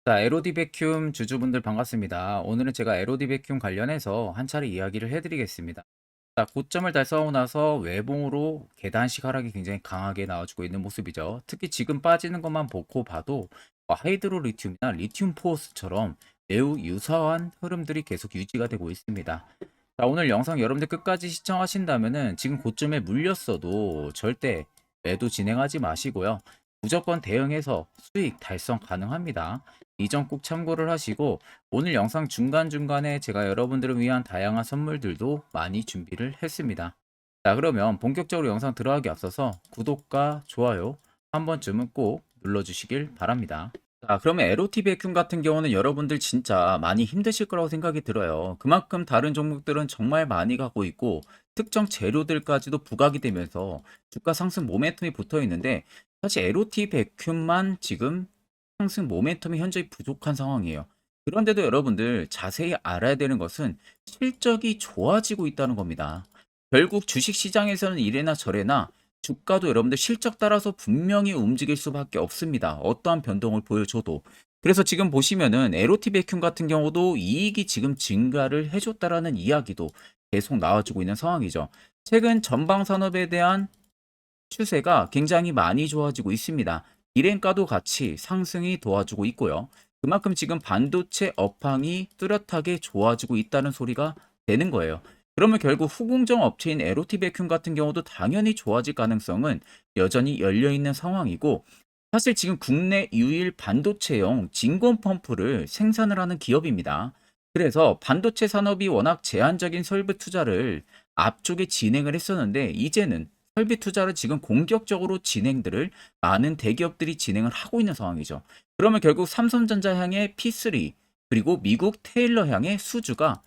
자, 에로디 베큐움 주주분들 반갑습니다. 오늘은 제가 에로디 베큐움 관련해서 한 차례 이야기를 해드리겠습니다. 자, 고점을 달성하고 나서 외봉으로 계단식 하락이 굉장히 강하게 나와주고 있는 모습이죠. 특히 지금 빠지는 것만 보고 봐도 하이드로 리튬이나 리튬 포스처럼 매우 유사한 흐름들이 계속 유지가 되고 있습니다. 자, 오늘 영상 여러분들 끝까지 시청하신다면은 지금 고점에 물렸어도 절대 매도 진행하지 마시고요. 무조건 대응해서 수익 달성 가능합니다. 이 점 꼭 참고를 하시고 오늘 영상 중간중간에 제가 여러분들을 위한 다양한 선물들도 많이 준비를 했습니다. 자, 그러면 본격적으로 영상 들어가기 앞서서 구독과 좋아요 한 번쯤은 꼭 눌러주시길 바랍니다. 자, 그러면 LOT 베큐um 같은 경우는 여러분들 진짜 많이 힘드실 거라고 생각이 들어요. 그만큼 다른 종목들은 정말 많이 가고 있고 특정 재료들까지도 부각이 되면서 주가 상승 모멘텀이 붙어 있는데 사실 LOT 베큐um만 지금 상승 모멘텀이 현저히 부족한 상황이에요. 그런데도 여러분들 자세히 알아야 되는 것은 실적이 좋아지고 있다는 겁니다. 결국 주식시장에서는 이래나 저래나 주가도 여러분들 실적 따라서 분명히 움직일 수밖에 없습니다. 어떠한 변동을 보여줘도. 그래서 지금 보시면은 LOT 베큐um 같은 경우도 이익이 지금 증가를 해줬다라는 이야기도 계속 나와주고 있는 상황이죠. 최근 전방 산업에 대한 추세가 굉장히 많이 좋아지고 있습니다. 일행가도 같이 상승이 도와주고 있고요. 그만큼 지금 반도체 업황이 뚜렷하게 좋아지고 있다는 소리가 되는 거예요. 그러면 결국 후공정 업체인 LOT 베큐um 같은 경우도 당연히 좋아질 가능성은 여전히 열려 있는 상황이고, 사실 지금 국내 유일 반도체용 진공 펌프를 생산을 하는 기업입니다. 그래서 반도체 산업이 워낙 제한적인 설비 투자를 앞쪽에 진행을 했었는데 이제는 설비 투자를 지금 공격적으로 진행들을 많은 대기업들이 진행을 하고 있는 상황이죠. 그러면 결국 삼성전자 향의 P3 그리고 미국 테일러 향의 수주가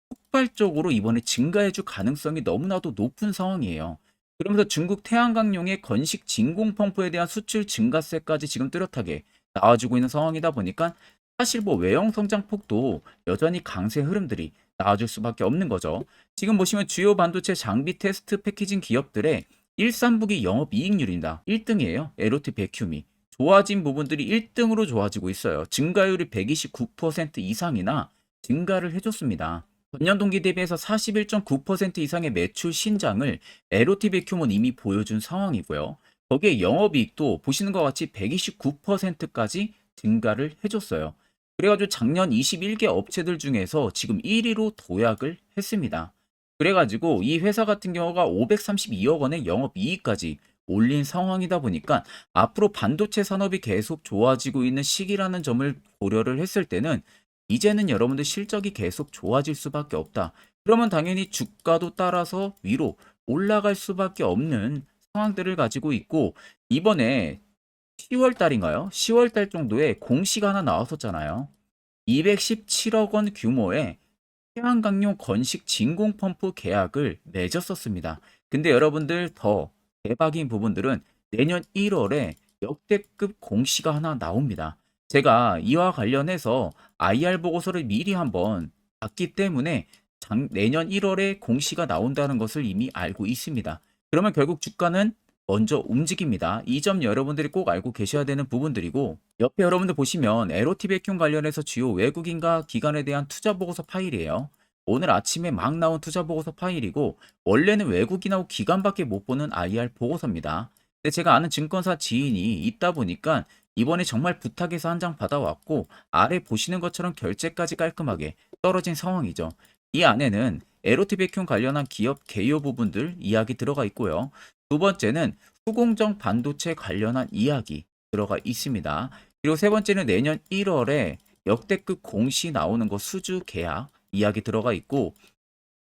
폭발적으로 이번에 증가해줄 가능성이 너무나도 높은 상황이에요. 그러면서 중국 태양광용의 건식 진공 펌프에 대한 수출 증가세까지 지금 뚜렷하게 나와주고 있는 상황이다 보니까 사실 뭐 외형 성장 폭도 여전히 강세 흐름들이 나와줄 수밖에 없는 거죠. 지금 보시면 주요 반도체 장비 테스트 패키징 기업들의 1, 3분기 영업이익률입니다. 1등이에요. LOT 베큐움이. 좋아진 부분들이 1등으로 좋아지고 있어요. 증가율이 129% 이상이나 증가를 해줬습니다. 전년 동기 대비해서 41.9% 이상의 매출 신장을 LOT 베큐움은 이미 보여준 상황이고요. 거기에 영업이익도 보시는 것 같이 129%까지 증가를 해줬어요. 그래가지고 작년 21개 업체들 중에서 지금 1위로 도약을 했습니다. 그래가지고 이 회사 같은 경우가 532억 원의 영업이익까지 올린 상황이다 보니까 앞으로 반도체 산업이 계속 좋아지고 있는 시기라는 점을 고려를 했을 때는 이제는 여러분들 실적이 계속 좋아질 수밖에 없다. 그러면 당연히 주가도 따라서 위로 올라갈 수밖에 없는 상황들을 가지고 있고, 이번에 10월 달인가요? 10월 달 정도에 공시가 하나 나왔었잖아요. 217억 원 규모의 태양광용 건식 진공 펌프 계약을 맺었었습니다. 근데 여러분들 더 대박인 부분들은 내년 1월에 역대급 공시가 하나 나옵니다. 제가 이와 관련해서 IR 보고서를 미리 한번 봤기 때문에 내년 1월에 공시가 나온다는 것을 이미 알고 있습니다. 그러면 결국 주가는 먼저 움직입니다. 이 점 여러분들이 꼭 알고 계셔야 되는 부분들이고, 옆에 여러분들 보시면 LOT 베큐움 관련해서 주요 외국인과 기관에 대한 투자 보고서 파일이에요. 오늘 아침에 막 나온 투자 보고서 파일이고 원래는 외국인하고 기관밖에 못 보는 IR 보고서입니다. 근데 제가 아는 증권사 지인이 있다 보니까 이번에 정말 부탁해서 한 장 받아왔고 아래 보시는 것처럼 결제까지 깔끔하게 떨어진 상황이죠. 이 안에는 LOT 베큐움 관련한 기업 개요 부분들 이야기 들어가 있고요. 두 번째는 후공정 반도체 관련한 이야기 들어가 있습니다. 그리고 세 번째는 내년 1월에 역대급 공시 나오는 거 수주 계약 이야기 들어가 있고,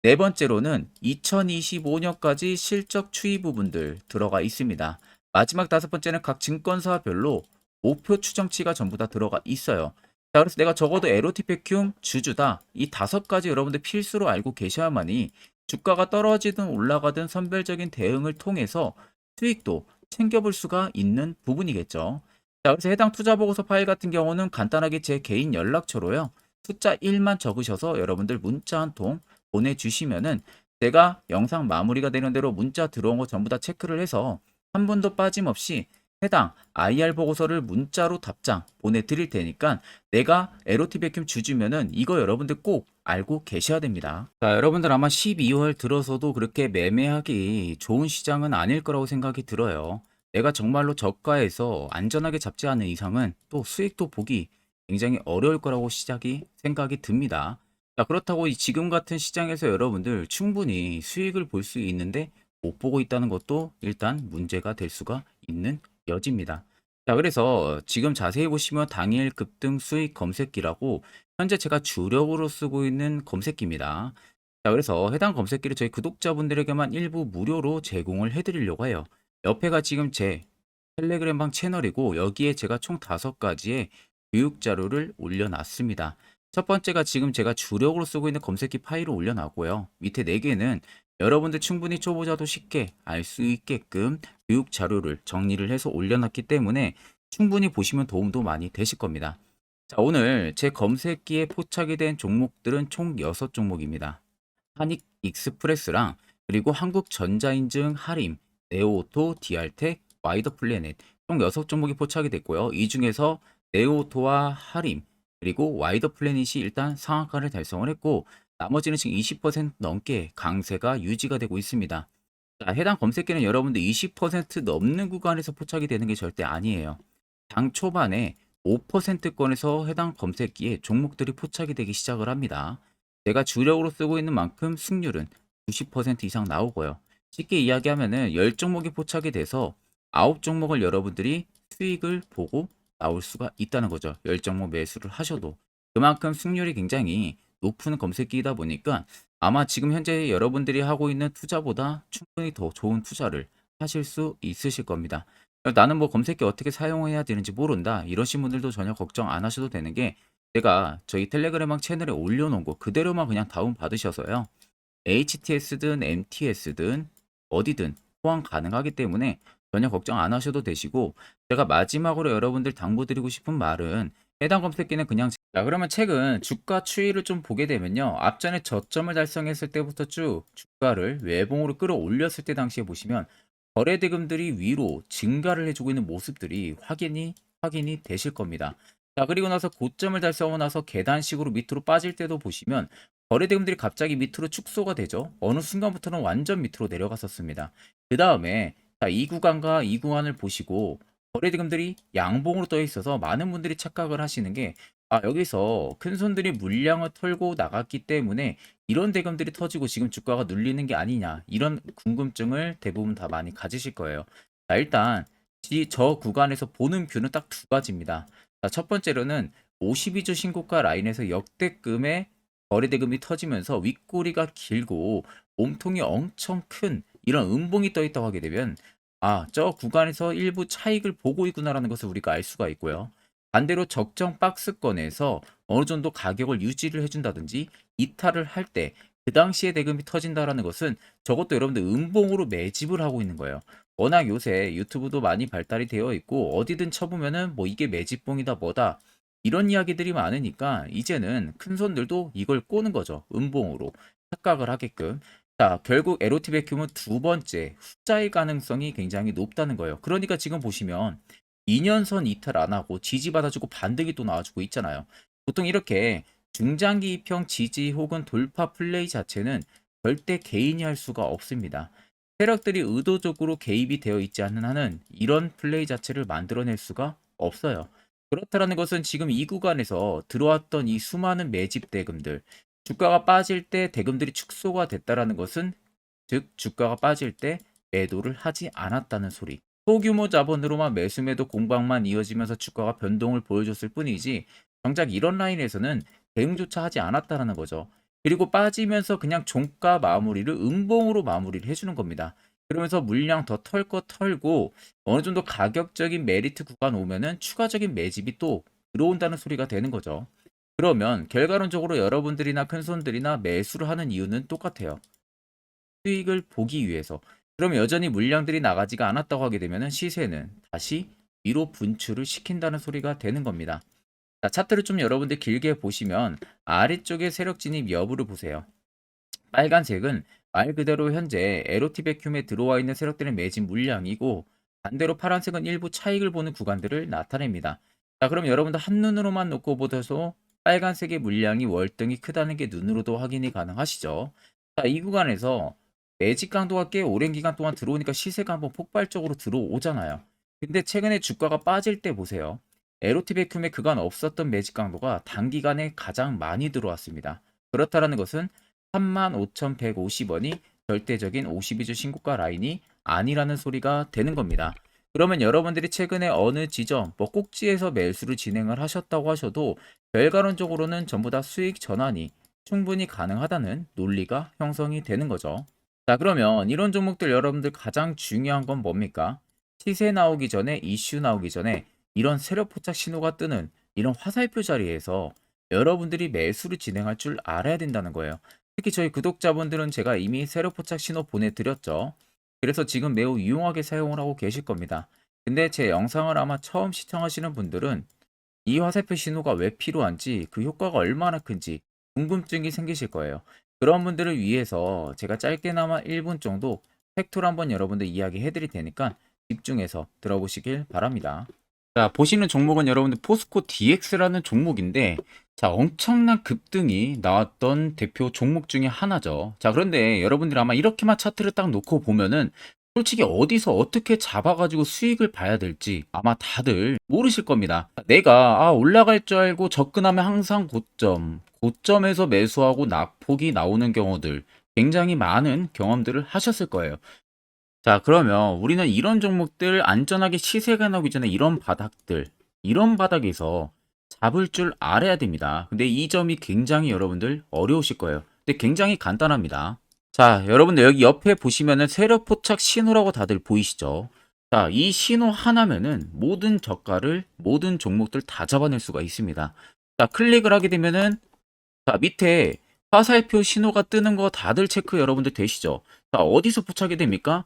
네 번째로는 2025년까지 실적 추이 부분들 들어가 있습니다. 마지막 다섯 번째는 각 증권사별로 목표 추정치가 전부 다 들어가 있어요. 자, 그래서 내가 적어도 LOT 베큐움 주주다. 이 다섯 가지 여러분들 필수로 알고 계셔야만이 주가가 떨어지든 올라가든 선별적인 대응을 통해서 수익도 챙겨볼 수가 있는 부분이겠죠. 자, 그래서 해당 투자 보고서 파일 같은 경우는 간단하게 제 개인 연락처로요. 숫자 1만 적으셔서 여러분들 문자 한 통 보내주시면은 제가 영상 마무리가 되는 대로 문자 들어온 거 전부 다 체크를 해서 한 분도 빠짐없이 해당 IR 보고서를 문자로 답장 보내드릴 테니까 내가 에로티 백큐 주주면은 이거 여러분들 꼭 알고 계셔야 됩니다. 자, 여러분들 아마 12월 들어서도 그렇게 매매하기 좋은 시장은 아닐 거라고 생각이 들어요. 내가 정말로 저가에서 안전하게 잡지 않은 이상은 또 수익도 보기 굉장히 어려울 거라고 생각이 듭니다. 자, 그렇다고 지금 같은 시장에서 여러분들 충분히 수익을 볼 수 있는데 못 보고 있다는 것도 일단 문제가 될 수가 있는 여지입니다. 자, 그래서 지금 자세히 보시면 당일 급등 수익 검색기라고 현재 제가 주력으로 쓰고 있는 검색기입니다. 자, 그래서 해당 검색기를 저희 구독자분들에게만 일부 무료로 제공을 해드리려고 해요. 옆에가 지금 제 텔레그램방 채널이고 여기에 제가 총 5가지의 교육 자료를 올려놨습니다. 첫 번째가 지금 제가 주력으로 쓰고 있는 검색기 파일을 올려놨고요. 밑에 4개는 여러분들 충분히 초보자도 쉽게 알 수 있게끔 교육 자료를 정리를 해서 올려놨기 때문에 충분히 보시면 도움도 많이 되실 겁니다. 자, 오늘 제 검색기에 포착이 된 종목들은 총 6종목입니다. 한익 익스프레스랑 그리고 한국전자인증 하림, 네오오토, 디알텍, 와이더 플래닛 총 6종목이 포착이 됐고요. 이 중에서 네오오토와 하림 그리고 와이더 플래닛이 일단 상한가를 달성을 했고 나머지는 지금 20% 넘게 강세가 유지가 되고 있습니다. 자, 해당 검색기는 여러분들 20% 넘는 구간에서 포착이 되는 게 절대 아니에요. 장 초반에 5%권에서 해당 검색기에 종목들이 포착이 되기 시작을 합니다. 제가 주력으로 쓰고 있는 만큼 승률은 90% 이상 나오고요. 쉽게 이야기하면은 10종목이 포착이 돼서 9종목을 여러분들이 수익을 보고 나올 수가 있다는 거죠. 10종목 매수를 하셔도. 그만큼 승률이 굉장히 높은 검색기이다 보니까 아마 지금 현재 여러분들이 하고 있는 투자보다 충분히 더 좋은 투자를 하실 수 있으실 겁니다. 나는 뭐 검색기 어떻게 사용해야 되는지 모른다. 이러신 분들도 전혀 걱정 안 하셔도 되는 게 제가 저희 텔레그램방 채널에 올려놓은 거 그대로만 그냥 다운 받으셔서요. HTS든 MTS든 어디든 호환 가능하기 때문에 전혀 걱정 안 하셔도 되시고 제가 마지막으로 여러분들 당부드리고 싶은 말은 해당 검색기는 그냥 자, 그러면 최근 주가 추이를 좀 보게 되면요. 앞전에 저점을 달성했을 때부터 쭉 주가를 외봉으로 끌어올렸을 때 당시에 보시면 거래 대금들이 위로 증가를 해주고 있는 모습들이 확인이 되실 겁니다. 자, 그리고 나서 고점을 달성하고 나서 계단식으로 밑으로 빠질 때도 보시면 거래 대금들이 갑자기 밑으로 축소가 되죠. 어느 순간부터는 완전 밑으로 내려갔었습니다. 그 다음에 이 구간과 이 구간을 보시고 거래 대금들이 양봉으로 떠 있어서 많은 분들이 착각을 하시는 게 여기서 큰 손들이 물량을 털고 나갔기 때문에 이런 대금들이 터지고 지금 주가가 눌리는 게 아니냐 이런 궁금증을 대부분 다 많이 가지실 거예요. 자, 일단 저 구간에서 보는 뷰는 딱 2가지입니다. 자, 첫 번째로는 52주 신고가 라인에서 역대급의 거래 대금이 터지면서 윗꼬리가 길고 몸통이 엄청 큰 이런 음봉이 떠 있다고 하게 되면 저 구간에서 일부 차익을 보고 있구나라는 것을 우리가 알 수가 있고요. 반대로 적정 박스권에서 어느 정도 가격을 유지를 해준다든지 이탈을 할 때 그 당시에 대금이 터진다라는 것은 저것도 여러분들 음봉으로 매집을 하고 있는 거예요. 워낙 요새 유튜브도 많이 발달이 되어 있고 어디든 쳐보면은 뭐 이게 매집봉이다 뭐다 이런 이야기들이 많으니까 이제는 큰 손들도 이걸 꼬는 거죠. 음봉으로 착각을 하게끔. 자, 결국 에로티 백큐은 2번째 후자의 가능성이 굉장히 높다는 거예요. 그러니까 지금 보시면 2년선 이탈 안 하고 지지 받아주고 반등이 또 나와주고 있잖아요. 보통 이렇게 중장기 입형 지지 혹은 돌파 플레이 자체는 절대 개인이 할 수가 없습니다. 세력들이 의도적으로 개입이 되어 있지 않는 한은 이런 플레이 자체를 만들어낼 수가 없어요. 그렇다라는 것은 지금 이 구간에서 들어왔던 이 수많은 매집 대금들, 주가가 빠질 때 대금들이 축소가 됐다라는 것은 즉 주가가 빠질 때 매도를 하지 않았다는 소리. 소규모 자본으로만 매수 매도 공방만 이어지면서 주가가 변동을 보여줬을 뿐이지 정작 이런 라인에서는 대응조차 하지 않았다라는 거죠. 그리고 빠지면서 그냥 종가 마무리를 음봉으로 마무리를 해주는 겁니다. 그러면서 물량 더 털 거 털고 어느 정도 가격적인 메리트 구간 오면은 추가적인 매집이 또 들어온다는 소리가 되는 거죠. 그러면 결과론적으로 여러분들이나 큰손들이나 매수를 하는 이유는 똑같아요. 수익을 보기 위해서. 그럼 여전히 물량들이 나가지가 않았다고 하게 되면 시세는 다시 위로 분출을 시킨다는 소리가 되는 겁니다. 자, 차트를 좀 여러분들 길게 보시면 아래쪽에 세력 진입 여부를 보세요. 빨간색은 말 그대로 현재 에로티 백큐에 들어와 있는 세력들의 매진 물량이고 반대로 파란색은 일부 차익을 보는 구간들을 나타냅니다. 자, 그럼 여러분들 한눈으로만 놓고 보셔도 빨간색의 물량이 월등히 크다는 게 눈으로도 확인이 가능하시죠. 자, 이 구간에서 매직 강도가 꽤 오랜 기간 동안 들어오니까 시세가 한번 폭발적으로 들어오잖아요. 근데 최근에 주가가 빠질 때 보세요. 에로티 베큐에 그간 없었던 매직 강도가 단기간에 가장 많이 들어왔습니다. 그렇다는 것은 35,150원이 절대적인 52주 신고가 라인이 아니라는 소리가 되는 겁니다. 그러면 여러분들이 최근에 어느 지점, 뭐 꼭지에서 매수를 진행을 하셨다고 하셔도 결과론적으로는 전부 다 수익 전환이 충분히 가능하다는 논리가 형성이 되는 거죠. 자, 그러면 이런 종목들 여러분들 가장 중요한 건 뭡니까? 시세 나오기 전에, 이슈 나오기 전에 이런 세력 포착 신호가 뜨는 이런 화살표 자리에서 여러분들이 매수를 진행할 줄 알아야 된다는 거예요. 특히 저희 구독자분들은 제가 이미 세력 포착 신호 보내드렸죠. 그래서 지금 매우 유용하게 사용을 하고 계실 겁니다. 근데 제 영상을 아마 처음 시청하시는 분들은 이 화살표 신호가 왜 필요한지, 그 효과가 얼마나 큰지 궁금증이 생기실 거예요. 그런 분들을 위해서 제가 짧게나마 1분 정도 팩토를 한번 여러분들 이야기해 드릴 테니까 집중해서 들어보시길 바랍니다. 자, 보시는 종목은 여러분들 포스코 DX라는 종목인데, 자, 엄청난 급등이 나왔던 대표 종목 중에 하나죠. 자, 그런데 여러분들이 아마 이렇게만 차트를 딱 놓고 보면은 솔직히 어디서 어떻게 잡아가지고 수익을 봐야 될지 아마 다들 모르실 겁니다. 내가 올라갈 줄 알고 접근하면 항상 고점에서 매수하고 낙폭이 나오는 경우들 굉장히 많은 경험들을 하셨을 거예요. 자, 그러면 우리는 이런 종목들 안전하게 시세가 나오기 전에 이런 바닥에서 잡을 줄 알아야 됩니다. 근데 이 점이 굉장히 여러분들 어려우실 거예요. 근데 굉장히 간단합니다. 자, 여러분들 여기 옆에 보시면은 세력 포착 신호라고 다들 보이시죠? 자, 이 신호 하나면은 모든 저가를, 모든 종목들 다 잡아낼 수가 있습니다. 자, 클릭을 하게 되면은 자, 밑에 화살표 신호가 뜨는 거 다들 체크 여러분들 되시죠? 자, 어디서 포착이 됩니까?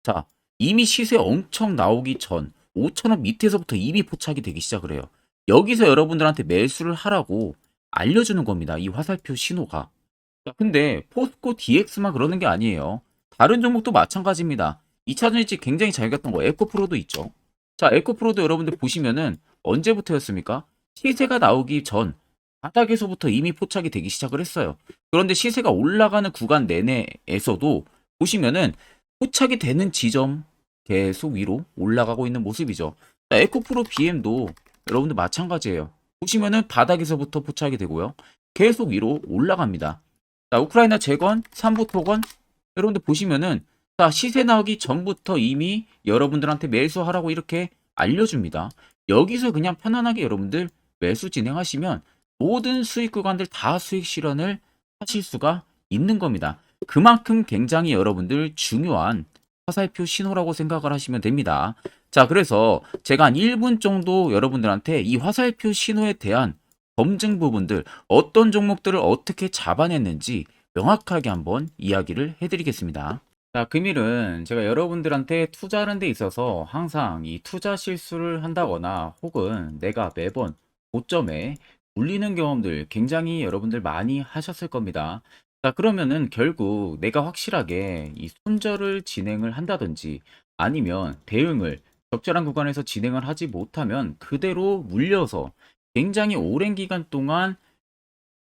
자, 이미 시세 엄청 나오기 전 5,000원 밑에서부터 이미 포착이 되기 시작을 해요. 여기서 여러분들한테 매수를 하라고 알려주는 겁니다. 이 화살표 신호가. 자, 근데 포스코 DX만 그러는 게 아니에요. 다른 종목도 마찬가지입니다. 2차전 일찍 굉장히 잘 갔던 거 에코프로도 있죠. 자, 에코프로도 여러분들 보시면은 언제부터였습니까? 시세가 나오기 전 바닥에서부터 이미 포착이 되기 시작을 했어요. 그런데 시세가 올라가는 구간 내내에서도 보시면은 포착이 되는 지점 계속 위로 올라가고 있는 모습이죠. 자, 에코프로 BM도 여러분들 마찬가지예요. 보시면은 바닥에서부터 포착이 되고요. 계속 위로 올라갑니다. 자, 우크라이나 재건, 삼부 토건 여러분들 보시면은 자, 시세 나오기 전부터 이미 여러분들한테 매수하라고 이렇게 알려줍니다. 여기서 그냥 편안하게 여러분들 매수 진행하시면 모든 수익 구간들 다 수익 실현을 하실 수가 있는 겁니다. 그만큼 굉장히 여러분들 중요한 화살표 신호라고 생각을 하시면 됩니다. 자, 그래서 제가 한 1분 정도 여러분들한테 이 화살표 신호에 대한 검증 부분들, 어떤 종목들을 어떻게 잡아냈는지 명확하게 한번 이야기를 해드리겠습니다. 자, 금일은 제가 여러분들한테 투자하는 데 있어서 항상 이 투자 실수를 한다거나 혹은 내가 매번 고점에 물리는 경험들 굉장히 여러분들 많이 하셨을 겁니다. 자, 그러면은 결국 내가 확실하게 이 손절을 진행을 한다든지 아니면 대응을 적절한 구간에서 진행을 하지 못하면 그대로 물려서 굉장히 오랜 기간 동안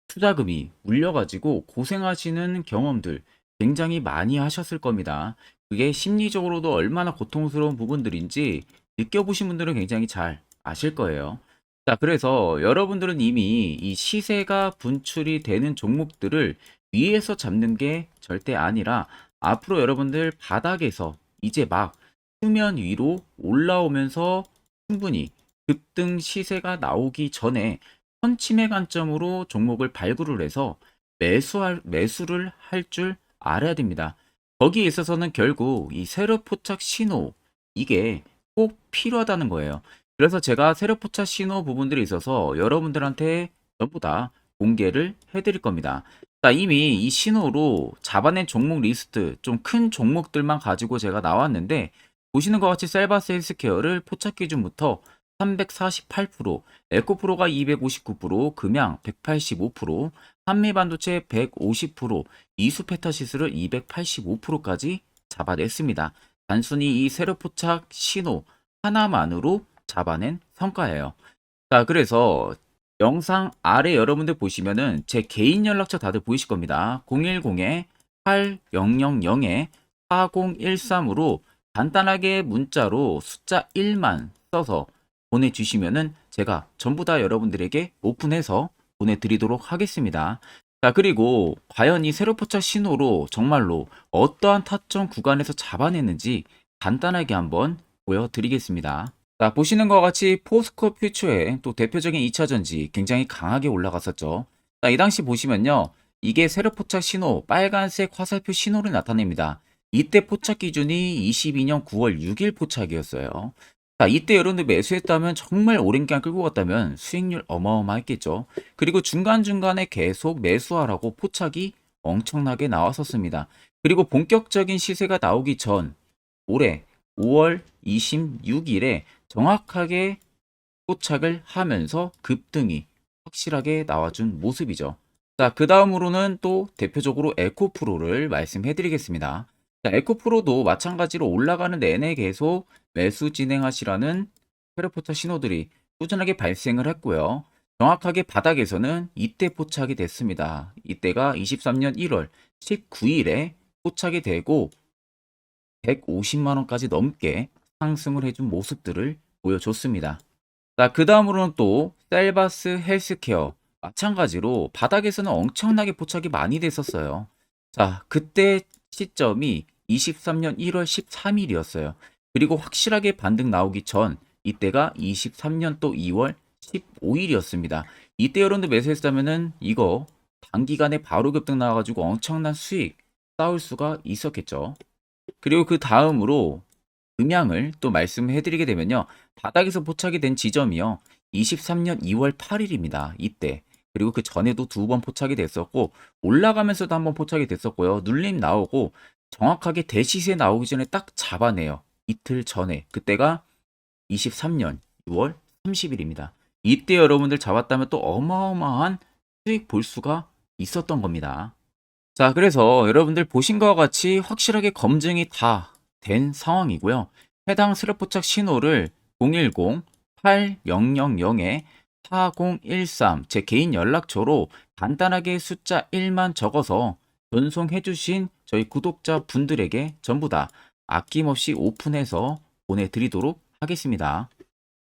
투자금이 물려가지고 고생하시는 경험들 굉장히 많이 하셨을 겁니다. 그게 심리적으로도 얼마나 고통스러운 부분들인지 느껴보신 분들은 굉장히 잘 아실 거예요. 자, 그래서 여러분들은 이미 이 시세가 분출이 되는 종목들을 위에서 잡는 게 절대 아니라 앞으로 여러분들 바닥에서 이제 막 수면 위로 올라오면서 충분히 급등 시세가 나오기 전에 선침해 관점으로 종목을 발굴을 해서 매수를 할 줄 알아야 됩니다. 거기에 있어서는 결국 이 세력 포착 신호 이게 꼭 필요하다는 거예요. 그래서 제가 세력 포착 신호 부분들이 있어서 여러분들한테 전부 다 공개를 해드릴 겁니다. 자, 이미 이 신호로 잡아낸 종목 리스트 좀 큰 종목들만 가지고 제가 나왔는데 보시는 것 같이 셀바스 헬스케어를 포착 기준부터 348%, 에코프로가 259%, 금양 185%, 한미반도체 150%, 이수페타시스를 285%까지 잡아냈습니다. 단순히 이 세력 포착 신호 하나만으로 잡아낸 성과예요. 자, 그래서 영상 아래 여러분들 보시면은 제 개인 연락처 다들 보이실 겁니다. 010-8000-4013으로 간단하게 문자로 숫자 1만 써서 보내주시면은 제가 전부 다 여러분들에게 오픈해서 보내드리도록 하겠습니다. 자, 그리고 과연 이 세로포착 신호로 정말로 어떠한 타점 구간에서 잡아냈는지 간단하게 한번 보여드리겠습니다. 자, 보시는 것과 같이 포스코 퓨처의 또 대표적인 2차 전지 굉장히 강하게 올라갔었죠. 자, 이 당시 보시면요. 이게 세력 포착 신호, 빨간색 화살표 신호를 나타냅니다. 이때 포착 기준이 22년 9월 6일 포착이었어요. 자, 이때 여러분들 매수했다면 정말 오랜 기간 끌고 갔다면 수익률 어마어마했겠죠. 그리고 중간중간에 계속 매수하라고 포착이 엄청나게 나왔었습니다. 그리고 본격적인 시세가 나오기 전 올해 5월 26일에 정확하게 포착을 하면서 급등이 확실하게 나와준 모습이죠. 자, 그 다음으로는 또 대표적으로 에코프로를 말씀해 드리겠습니다. 자, 에코프로도 마찬가지로 올라가는 내내 계속 매수 진행하시라는 페르포타 신호들이 꾸준하게 발생을 했고요. 정확하게 바닥에서는 이때 포착이 됐습니다. 이때가 23년 1월 19일에 포착이 되고 150만원까지 넘게 상승을 해준 모습들을 보여줬습니다. 자, 그 다음으로는 또 셀바스 헬스케어 마찬가지로 바닥에서는 엄청나게 포착이 많이 됐었어요. 자, 그때 시점이 23년 1월 13일이었어요. 그리고 확실하게 반등 나오기 전 이때가 23년 또 2월 15일이었습니다. 이때 여러분들 매수했다면은 이거 단기간에 바로 급등 나와가지고 엄청난 수익 쌓을 수가 있었겠죠. 그리고 그 다음으로 음향을 또 말씀해 드리게 되면요. 바닥에서 포착이 된 지점이요. 23년 2월 8일입니다. 이때. 그리고 그 전에도 두 번 포착이 됐었고 올라가면서도 한번 포착이 됐었고요. 눌림 나오고 정확하게 대시세 나오기 전에 딱 잡아내요. 이틀 전에. 그때가 23년 6월 30일입니다. 이때 여러분들 잡았다면 또 어마어마한 수익 볼 수가 있었던 겁니다. 자, 그래서 여러분들 보신 것과 같이 확실하게 검증이 다 된 상황이고요. 해당 스랩포착 신호를 010-8000-4013 제 개인 연락처로 간단하게 숫자 1만 적어서 전송해 주신 저희 구독자 분들에게 전부 다 아낌없이 오픈해서 보내드리도록 하겠습니다.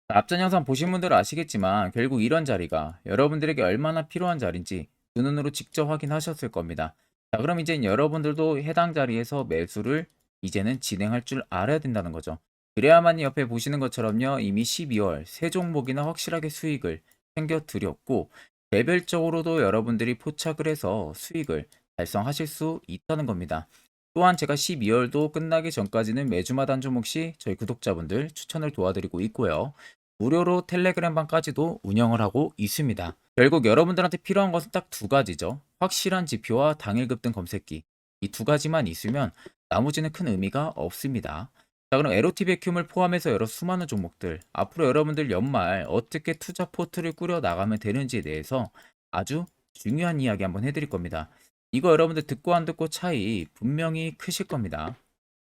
앞전 영상 보신 분들은 아시겠지만 결국 이런 자리가 여러분들에게 얼마나 필요한 자리인지 두 눈으로 직접 확인하셨을 겁니다. 자, 그럼 이제 여러분들도 해당 자리에서 매수를 이제는 진행할 줄 알아야 된다는 거죠. 그래야만 옆에 보시는 것처럼요. 이미 12월 세 종목이나 확실하게 수익을 챙겨드렸고 개별적으로도 여러분들이 포착을 해서 수익을 달성하실 수 있다는 겁니다. 또한 제가 12월도 끝나기 전까지는 매주마다 한 종목씩 저희 구독자분들 추천을 도와드리고 있고요. 무료로 텔레그램방까지도 운영을 하고 있습니다. 결국 여러분들한테 필요한 것은 딱 두 가지죠. 확실한 지표와 당일 급등 검색기. 이 두 가지만 있으면 나머지는 큰 의미가 없습니다. 자, 그럼 에로티 베큐을 포함해서 여러 수많은 종목들, 앞으로 여러분들 연말 어떻게 투자 포트를 꾸려 나가면 되는지에 대해서 아주 중요한 이야기 한번 해드릴 겁니다. 이거 여러분들 듣고 안 듣고 차이 분명히 크실 겁니다.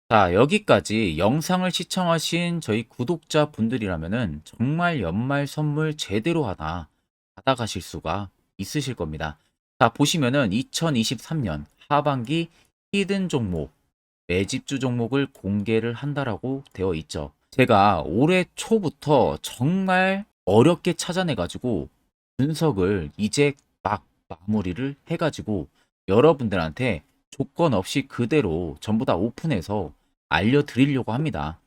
자, 여기까지 영상을 시청하신 저희 구독자 분들이라면은 정말 연말 선물 제대로 하나 받아가실 수가 있으실 겁니다. 자, 보시면은 2023년 하반기 히든 종목, 매집주 종목을 공개를 한다라고 되어 있죠. 제가 올해 초부터 정말 어렵게 찾아내가지고 분석을 이제 막 마무리를 해가지고 여러분들한테 조건 없이 그대로 전부 다 오픈해서 알려드리려고 합니다.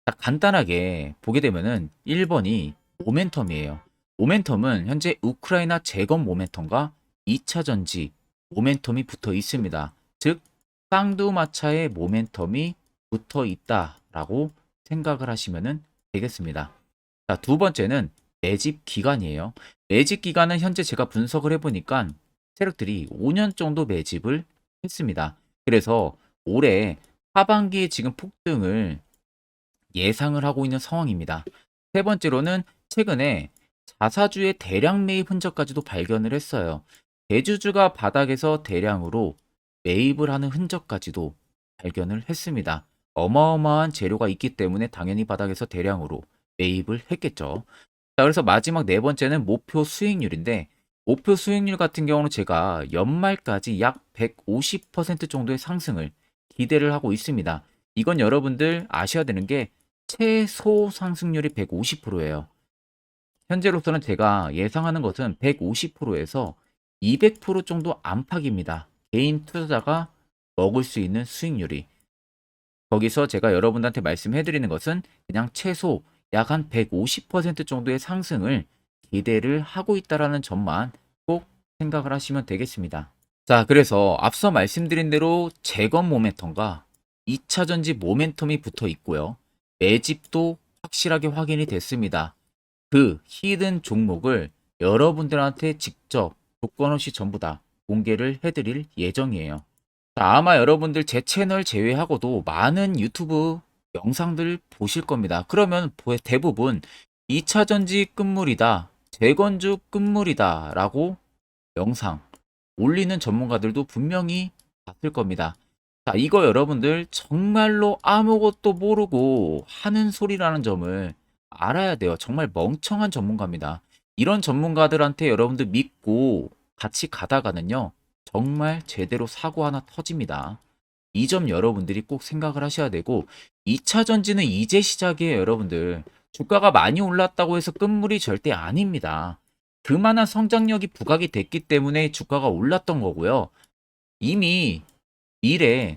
자, 간단하게 보게 되면은 1번이 모멘텀이에요. 모멘텀은 현재 우크라이나 재건 모멘텀과 2차 전지 모멘텀이 붙어 있습니다. 즉 쌍두마차의 모멘텀이 붙어 있다라고 생각을 하시면 되겠습니다. 자, 두 번째는 매집 기간이에요. 매집 기간은 현재 제가 분석을 해보니까 세력들이 5년 정도 매집을 했습니다. 그래서 올해 하반기에 지금 폭등을 예상을 하고 있는 상황입니다. 세 번째로는 최근에 자사주의 대량 매입 흔적까지도 발견을 했어요. 대주주가 바닥에서 대량으로 매입을 하는 흔적까지도 발견을 했습니다. 어마어마한 재료가 있기 때문에 당연히 바닥에서 대량으로 매입을 했겠죠. 자, 그래서 마지막 네 번째는 목표 수익률인데, 목표 수익률 같은 경우는 제가 연말까지 약 150% 정도의 상승을 기대를 하고 있습니다. 이건 여러분들 아셔야 되는 게 최소 상승률이 150%예요. 현재로서는 제가 예상하는 것은 150%에서 200% 정도 안팎입니다. 개인 투자자가 먹을 수 있는 수익률이. 거기서 제가 여러분들한테 말씀해 드리는 것은 그냥 최소 약 한 150% 정도의 상승을 기대를 하고 있다라는 점만 꼭 생각을 하시면 되겠습니다. 자, 그래서 앞서 말씀드린 대로 재건 모멘텀과 2차 전지 모멘텀이 붙어 있고요. 매집도 확실하게 확인이 됐습니다. 그 히든 종목을 여러분들한테 직접 조건 없이 전부 다 공개를 해드릴 예정이에요. 자, 아마 여러분들 제 채널 제외하고도 많은 유튜브 영상들 보실 겁니다. 그러면 대부분 2차 전지 끝물이다, 재건주 끝물이다 라고 영상 올리는 전문가들도 분명히 봤을 겁니다. 자, 이거 여러분들 정말로 아무것도 모르고 하는 소리라는 점을 알아야 돼요. 정말 멍청한 전문가입니다. 이런 전문가들한테 여러분들 믿고 같이 가다가는요, 정말 제대로 사고 하나 터집니다. 이 점 여러분들이 꼭 생각을 하셔야 되고, 2차 전지는 이제 시작이에요, 여러분들. 주가가 많이 올랐다고 해서 끝물이 절대 아닙니다. 그만한 성장력이 부각이 됐기 때문에 주가가 올랐던 거고요. 이미 미래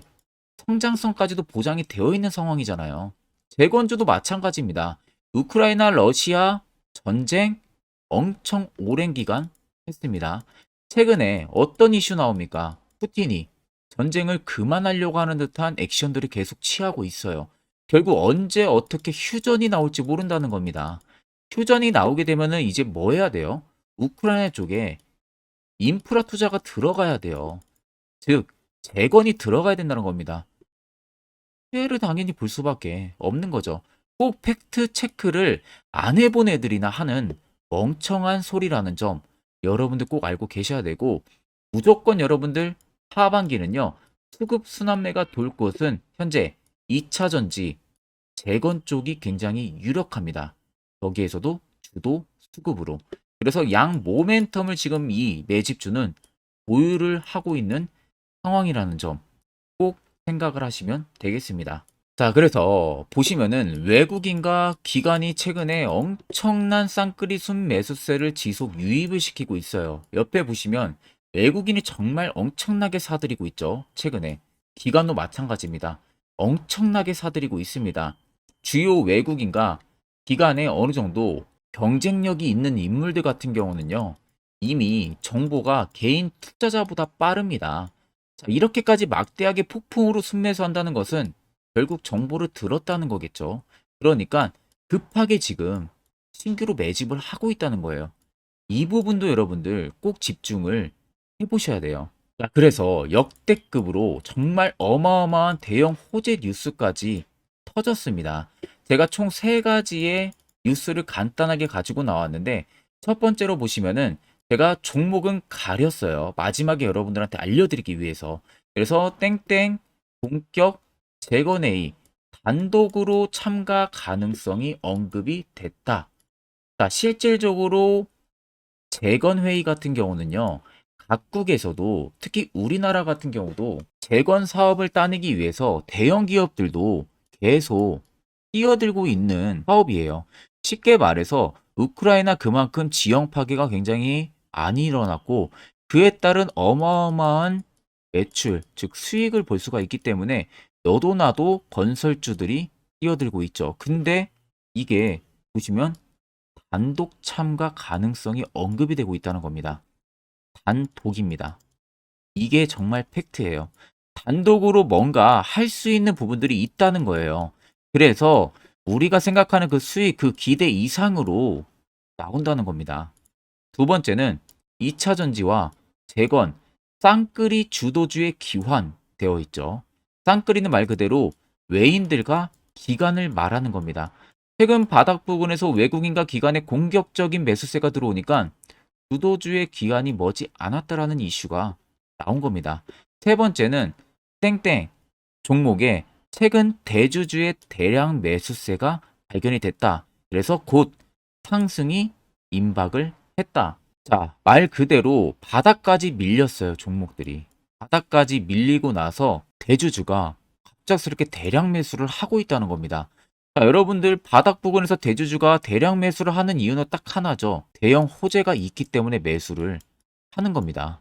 성장성까지도 보장이 되어 있는 상황이잖아요. 재건주도 마찬가지입니다. 우크라이나 러시아 전쟁 엄청 오랜 기간 했습니다. 최근에 어떤 이슈 나옵니까? 푸틴이 전쟁을 그만하려고 하는 듯한 액션들을 계속 취하고 있어요. 결국 언제 어떻게 휴전이 나올지 모른다는 겁니다. 휴전이 나오게 되면은 이제 뭐 해야 돼요? 우크라이나 쪽에 인프라 투자가 들어가야 돼요. 즉, 재건이 들어가야 된다는 겁니다. 피해를 당연히 볼 수밖에 없는 거죠. 꼭 팩트 체크를 안 해본 애들이나 하는 멍청한 소리라는 점 여러분들 꼭 알고 계셔야 되고, 무조건 여러분들 하반기는요, 수급 순환매가 돌 곳은 현재 2차 전지 재건 쪽이 굉장히 유력합니다. 거기에서도 주도 수급으로. 그래서 양 모멘텀을 지금 이 매집주는 보유를 하고 있는 상황이라는 점 꼭 생각을 하시면 되겠습니다. 자, 그래서 보시면은 외국인과 기관이 최근에 엄청난 쌍끌이 순매수세를 지속 유입을 시키고 있어요. 옆에 보시면 외국인이 정말 엄청나게 사들이고 있죠. 최근에. 기관도 마찬가지입니다. 엄청나게 사들이고 있습니다. 주요 외국인과 기관에 어느 정도 경쟁력이 있는 인물들 같은 경우는요, 이미 정보가 개인 투자자보다 빠릅니다. 자, 이렇게까지 막대하게 폭풍으로 순매수한다는 것은 결국 정보를 들었다는 거겠죠. 그러니까 급하게 지금 신규로 매집을 하고 있다는 거예요. 이 부분도 여러분들 꼭 집중을 해보셔야 돼요. 자, 그래서 역대급으로 정말 어마어마한 대형 호재 뉴스까지 터졌습니다. 제가 총 세 가지의 뉴스를 간단하게 가지고 나왔는데, 첫 번째로 보시면은 제가 종목은 가렸어요. 마지막에 여러분들한테 알려드리기 위해서. 그래서 땡땡 본격 재건회의 단독으로 참가 가능성이 언급이 됐다. 자, 실질적으로 재건회의 같은 경우는요, 각국에서도 특히 우리나라 같은 경우도 재건 사업을 따내기 위해서 대형 기업들도 계속 뛰어들고 있는 사업이에요. 쉽게 말해서 우크라이나 그만큼 지형 파괴가 굉장히 많이 일어났고, 그에 따른 어마어마한 매출, 즉 수익을 볼 수가 있기 때문에 너도 나도 건설주들이 뛰어들고 있죠. 근데 이게 보시면 단독 참가 가능성이 언급이 되고 있다는 겁니다. 단독입니다. 이게 정말 팩트예요. 단독으로 뭔가 할 수 있는 부분들이 있다는 거예요. 그래서 우리가 생각하는 그 수익, 그 기대 이상으로 나온다는 겁니다. 두 번째는 2차 전지와 재건, 쌍끌이 주도주의 기환되어 있죠. 쌍끌이는 말 그대로 외인들과 기관을 말하는 겁니다. 최근 바닥 부근에서 외국인과 기관의 공격적인 매수세가 들어오니까 주도주의 기관이 머지 않았다라는 이슈가 나온 겁니다. 세 번째는 땡땡 종목에 최근 대주주의 대량 매수세가 발견이 됐다. 그래서 곧 상승이 임박을 했다. 자, 말 그대로 바닥까지 밀렸어요, 종목들이. 바닥까지 밀리고 나서 대주주가 갑작스럽게 대량 매수를 하고 있다는 겁니다. 자, 여러분들 바닥 부근에서 대주주가 대량 매수를 하는 이유는 딱 하나죠. 대형 호재가 있기 때문에 매수를 하는 겁니다.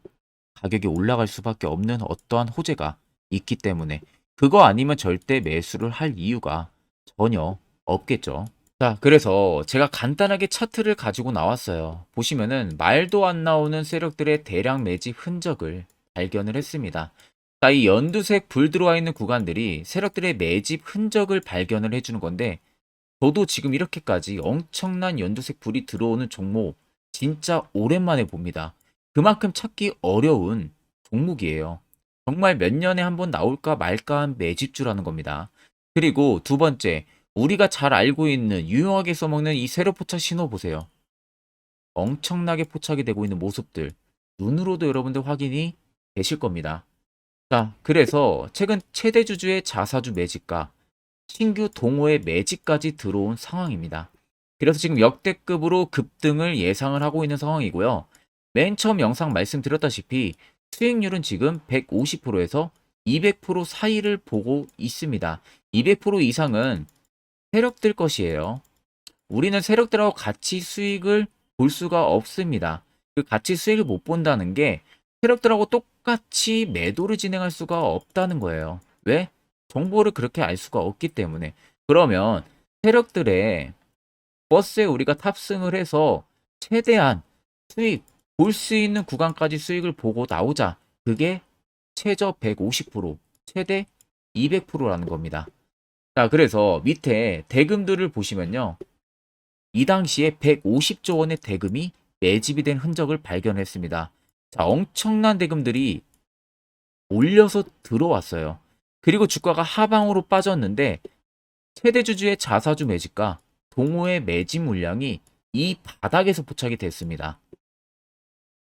가격이 올라갈 수밖에 없는 어떠한 호재가 있기 때문에 그거 아니면 절대 매수를 할 이유가 전혀 없겠죠. 자, 그래서 제가 간단하게 차트를 가지고 나왔어요. 보시면은 말도 안 나오는 세력들의 대량 매집 흔적을 발견을 했습니다. 자, 이 연두색 불 들어와 있는 구간들이 세력들의 매집 흔적을 발견을 해주는 건데, 저도 지금 이렇게까지 엄청난 연두색 불이 들어오는 종목 진짜 오랜만에 봅니다. 그만큼 찾기 어려운 종목이에요. 정말 몇 년에 한 번 나올까 말까 한 매집주라는 겁니다. 그리고 두 번째, 우리가 잘 알고 있는 유용하게 써먹는 이 세로 포착 신호 보세요. 엄청나게 포착이 되고 있는 모습들 눈으로도 여러분들 확인이 되실 겁니다. 자, 그래서 최근 최대 주주의 자사주 매집과 신규 동호회 매집까지 들어온 상황입니다. 그래서 지금 역대급으로 급등을 예상을 하고 있는 상황이고요. 맨 처음 영상 말씀드렸다시피 수익률은 지금 150%에서 200% 사이를 보고 있습니다. 200% 이상은 세력들 것이에요. 우리는 세력들하고 같이 수익을 볼 수가 없습니다. 그 같이 수익을 못 본다는 게 세력들하고 똑같이 매도를 진행할 수가 없다는 거예요. 왜? 정보를 그렇게 알 수가 없기 때문에. 그러면 세력들의 버스에 우리가 탑승을 해서 최대한 수익 볼 수 있는 구간까지 수익을 보고 나오자. 그게 최저 150%, 최대 200%라는 겁니다. 자, 그래서 밑에 대금들을 보시면요. 이 당시에 150조 원의 대금이 매집이 된 흔적을 발견했습니다. 자, 엄청난 대금들이 올려서 들어왔어요. 그리고 주가가 하방으로 빠졌는데 최대 주주의 자사주 매집과 동호회 매집 물량이 이 바닥에서 포착이 됐습니다.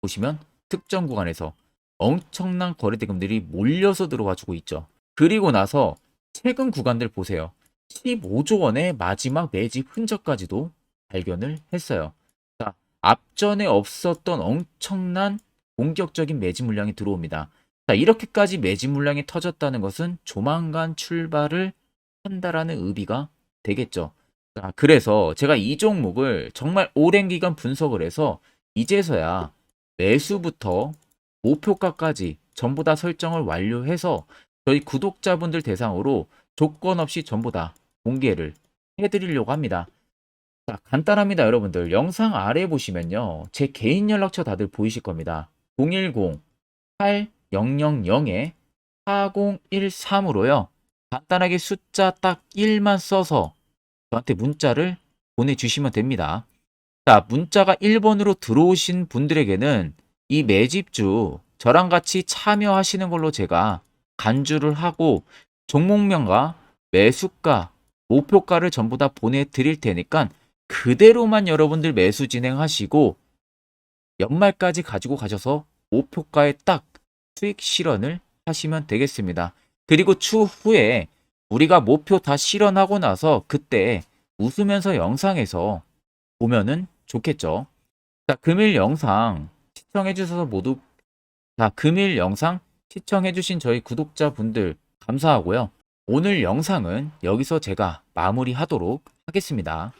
보시면 특정 구간에서 엄청난 거래 대금들이 몰려서 들어와 주고 있죠. 그리고 나서 최근 구간들 보세요. 15조 원의 마지막 매집 흔적까지도 발견을 했어요. 자, 앞전에 없었던 엄청난 공격적인 매집 물량이 들어옵니다. 자, 이렇게까지 매집 물량이 터졌다는 것은 조만간 출발을 한다라는 의미가 되겠죠. 자, 그래서 제가 이 종목을 정말 오랜 기간 분석을 해서 이제서야 매수부터 목표가까지 전부 다 설정을 완료해서 저희 구독자분들 대상으로 조건 없이 전부 다 공개를 해드리려고 합니다. 자, 간단합니다, 여러분들. 영상 아래 보시면요. 제 개인 연락처 다들 보이실 겁니다. 010-8000-4013으로요. 간단하게 숫자 딱 1만 써서 저한테 문자를 보내주시면 됩니다. 자, 문자가 1번으로 들어오신 분들에게는 이 매집주 저랑 같이 참여하시는 걸로 제가 간주를 하고 종목명과 매수가, 목표가를 전부 다 보내드릴 테니까 그대로만 여러분들 매수 진행하시고 연말까지 가지고 가셔서 목표가에 딱 수익 실현을 하시면 되겠습니다. 그리고 추후에 우리가 목표 다 실현하고 나서 그때 웃으면서 영상에서 보면은 좋겠죠. 자, 금일 영상 시청해 주셔서 모두 금일 영상 시청해 주신 저희 구독자분들 감사하고요. 오늘 영상은 여기서 제가 마무리하도록 하겠습니다.